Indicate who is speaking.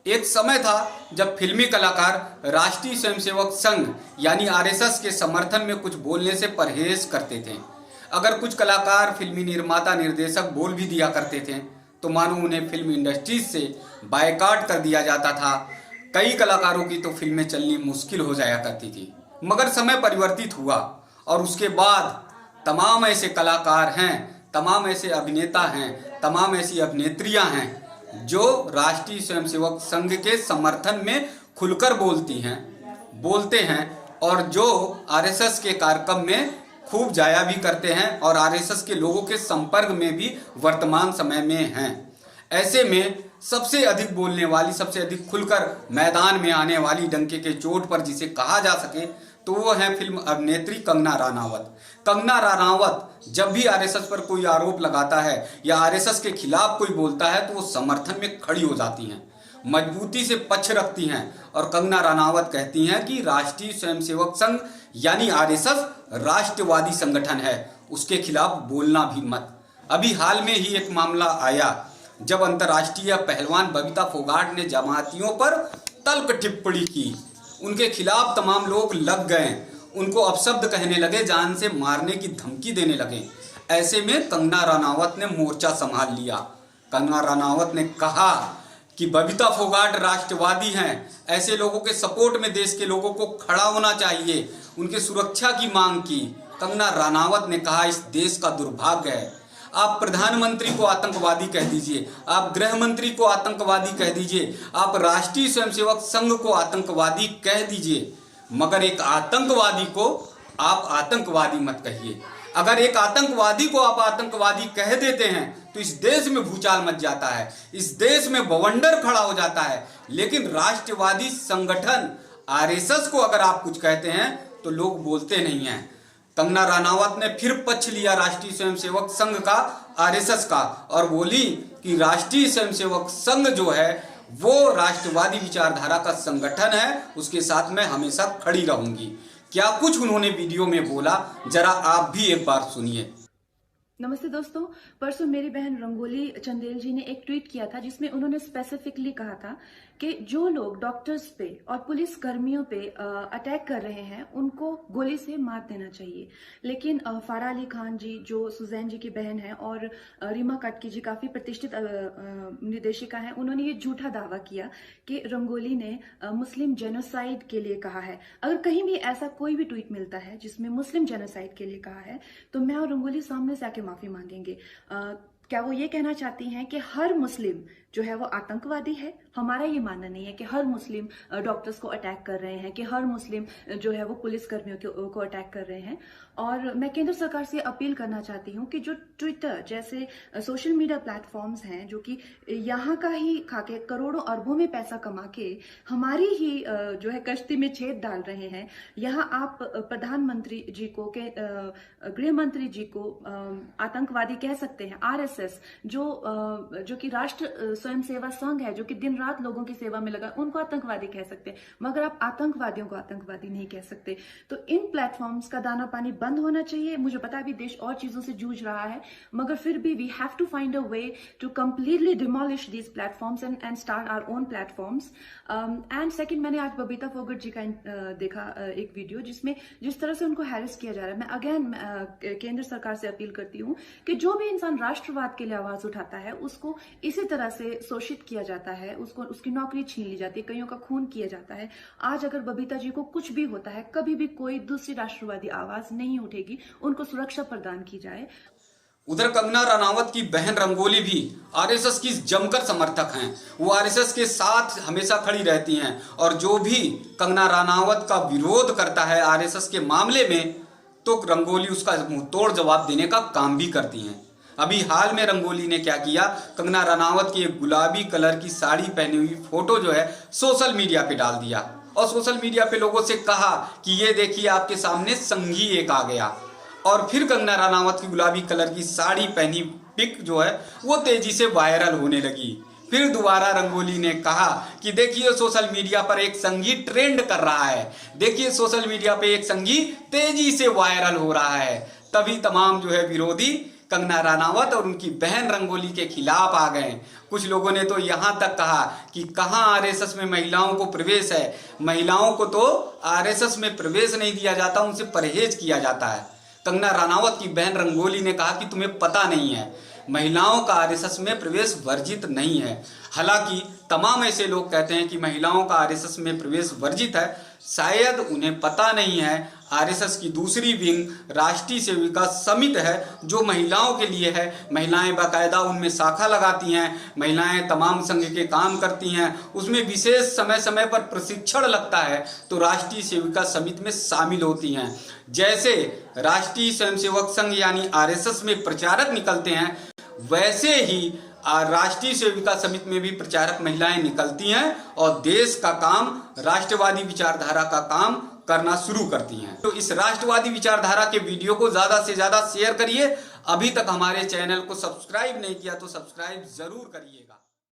Speaker 1: एक समय था जब फिल्मी कलाकार राष्ट्रीय स्वयंसेवक संघ यानी आरएसएस के समर्थन में कुछ बोलने से परहेज करते थे। अगर कुछ कलाकार, फिल्मी निर्माता, निर्देशक बोल भी दिया करते थे तो मानो उन्हें फिल्म इंडस्ट्रीज से बायकॉट कर दिया जाता था। कई कलाकारों की तो फिल्में चलनी मुश्किल हो जाया करती थी। मगर समय परिवर्तित हुआ और उसके बाद तमाम ऐसे कलाकार हैं, तमाम ऐसे अभिनेता हैं, तमाम ऐसी अभिनेत्रियां हैं जो राष्ट्रीय स्वयंसेवक संघ के समर्थन में खुलकर बोलते हैं और जो आरएसएस के कार्यक्रम में खूब जाया भी करते हैं और आरएसएस के लोगों के संपर्क में भी वर्तमान समय में हैं। ऐसे में सबसे अधिक बोलने वाली, सबसे अधिक खुलकर मैदान में आने वाली, डंके के चोट पर जिसे कहा जा सके तो वो है फिल्म अभिनेत्री कंगना रनावत। कंगना रनावत जब भी आरएसएस पर कोई आरोप लगाता है या आरएसएस के खिलाफ कोई बोलता है तो वो समर्थन में खड़ी हो जाती हैं, मजबूती से पक्ष रखती हैं और कंगना रनावत कहती हैं कि राष्ट्रीय स्वयंसेवक संघ यानी आरएसएस राष्ट्रवादी संगठन है, उसके खिलाफ बोलना भी मत। अभी हाल में ही एक मामला आया जब अंतर्राष्ट्रीय पहलवान बबीता फोगाट ने जमातियों पर तल्ख टिप्पणी की। उनके खिलाफ तमाम लोग लग गए, उनको अपशब्द कहने लगे, जान से मारने की धमकी देने लगे। ऐसे में कंगना रनावत ने मोर्चा संभाल लिया। कंगना रनावत ने कहा कि बबीता फोगाट राष्ट्रवादी हैं, ऐसे लोगों के सपोर्ट में देश के लोगों को खड़ा होना चाहिए, उनके सुरक्षा की मांग की। कंगना रनावत ने कहा इस देश का दुर्भाग्य है, आप प्रधानमंत्री को आतंकवादी कह दीजिए, आप गृह मंत्री को आतंकवादी कह दीजिए, आप राष्ट्रीय स्वयंसेवक संघ को आतंकवादी कह दीजिए, मगर एक आतंकवादी को आप आतंकवादी मत कहिए। अगर एक आतंकवादी को आप आतंकवादी कह देते हैं तो इस देश में भूचाल मच जाता है, इस देश में बवंडर खड़ा हो जाता है। लेकिन राष्ट्रवादी संगठन आरएसएस को अगर आप कुछ कहते हैं तो लोग बोलते नहीं हैं। कंगना रनावत ने फिर पक्ष लिया राष्ट्रीय स्वयंसेवक संघ का, आरएसएस का, और बोली कि राष्ट्रीय स्वयंसेवक संघ जो है वो राष्ट्रवादी विचारधारा का संगठन है, उसके साथ मैं हमेशा खड़ी रहूंगी। क्या कुछ उन्होंने वीडियो में बोला, जरा आप भी एक बार सुनिए।
Speaker 2: नमस्ते दोस्तों, परसों मेरी बहन रंगोली चंदेल जी ने एक ट्वीट किया था जिसमें उन्होंने स्पेसिफिकली कहा था कि जो लोग डॉक्टर्स पे और पुलिस कर्मियों पे अटैक कर रहे हैं उनको गोली से मार देना चाहिए। लेकिन फारा अली खान जी जो सुजैन जी की बहन है और रीमा काटकी जी काफी प्रतिष्ठित निर्देशिका हैं, उन्होंने ये झूठा दावा किया कि रंगोली ने मुस्लिम जेनोसाइड के लिए कहा है। अगर कहीं भी ऐसा कोई भी ट्वीट मिलता है जिसमें मुस्लिम जेनोसाइड के लिए कहा है तो मैं और रंगोली सामने से आके माफी मांगेंगे। क्या वो ये कहना चाहती हैं कि हर मुस्लिम जो है वो आतंकवादी है? हमारा ये मानना नहीं है कि हर मुस्लिम डॉक्टर्स को अटैक कर रहे हैं, कि हर मुस्लिम जो है वो पुलिस कर्मियों को अटैक कर रहे हैं। और मैं केंद्र सरकार से अपील करना चाहती हूँ कि जो ट्विटर जैसे सोशल मीडिया प्लेटफॉर्म्स हैं जो कि यहाँ का ही खाके करोड़ों अरबों में पैसा कमा के हमारी ही जो है कश्ती में छेद डाल रहे हैं, यहाँ आप प्रधानमंत्री जी को के गृह मंत्री जी को आतंकवादी कह सकते हैं। आरएसएस जो कि राष्ट्र स्वयं सेवा संघ है, जो कि दिन रात लोगों की सेवा में लगा, उनको आतंकवादी कह सकते हैं, मगर आप आतंकवादियों को आतंकवादी नहीं कह सकते। तो इन प्लेटफॉर्म्स का दाना पानी बंद होना चाहिए। मुझे पता है अभी देश और चीजों से जूझ रहा है, मगर फिर भी we have to find a way to completely demolish these platforms and start our own platforms. And second, मैंने आज बबीता फोगाट जी का देखा एक वीडियो जिसमें जिस तरह से उनको हैरेस किया जा रहा है। मैं अगेन केंद्र सरकार से अपील करती हूँ कि जो भी इंसान राष्ट्रवाद के लिए आवाज उठाता है उसको इसी तरह से शोषित किया जाता है, उसको उसकी नौकरी छीन ली जाती है, कईयों का खून किया जाता है। आज अगर बबीता जी को कुछ भी होता है, कभी भी कोई दूसरी राष्ट्रवादी आवाज नहीं उठेगी, उनको सुरक्षा प्रदान की जाए।
Speaker 1: उधर कंगना रनावत की बहन रंगोली भी आरएसएस की जमकर समर्थक हैं। वो आरएसएस के साथ हमेशा खड़ी रहती हैं और जो भी कंगना रनावत का विरोध करता है आरएसएस के मामले में तो रंगोली उसका मुंह तोड़ जवाब देने का काम भी करती हैं। अभी हाल में रंगोली ने क्या किया, कंगना रनावत की एक गुलाबी कलर की साड़ी पहनी हुई फोटो जो है सोशल मीडिया पे डाल दिया और सोशल मीडिया पे लोगों से कहा कि ये देखिए आपके सामने संघी एक आ गया। और फिर कंगना रनावत की गुलाबी कलर की साड़ी पहनी पिक जो है वो तेजी से वायरल होने लगी। फिर दोबारा रंगोली ने कहा कि देखिए सोशल मीडिया पर एक संगी ट्रेंड कर रहा है, देखिए सोशल मीडिया पे एक संगी तेजी से वायरल हो रहा है। तभी तमाम जो है विरोधी कंगना रनावत और उनकी बहन रंगोली के खिलाफ आ गए। कुछ लोगों ने तो यहाँ तक कहा कि कहाँ आरएसएस में महिलाओं को प्रवेश है, महिलाओं को तो आरएसएस में प्रवेश नहीं दिया जाता, उनसे परहेज किया जाता है। कंगना रनावत की बहन रंगोली ने कहा कि तुम्हें पता नहीं है, महिलाओं का आरएसएस में प्रवेश वर्जित नहीं है। हालांकि तमाम ऐसे लोग कहते हैं कि महिलाओं का आरएसएस में प्रवेश वर्जित है, शायद उन्हें पता नहीं है आरएसएस की दूसरी विंग राष्ट्रीय सेविका समिति है जो महिलाओं के लिए है। महिलाएं बाकायदा उनमें शाखा लगाती हैं, महिलाएं तमाम संघ के काम करती हैं, उसमें विशेष समय समय पर प्रशिक्षण लगता है तो राष्ट्रीय सेविका समिति में शामिल होती हैं। जैसे राष्ट्रीय स्वयंसेवक संघ यानी आरएसएस में प्रचारक निकलते हैं, वैसे ही राष्ट्रीय सेविका समिति में भी प्रचारक महिलाएं निकलती हैं और देश का काम, राष्ट्रवादी विचारधारा का काम करना शुरू करती हैं। तो इस राष्ट्रवादी विचारधारा के वीडियो को ज्यादा से ज्यादा शेयर करिए। अभी तक हमारे चैनल को सब्सक्राइब नहीं किया तो सब्सक्राइब जरूर करिएगा।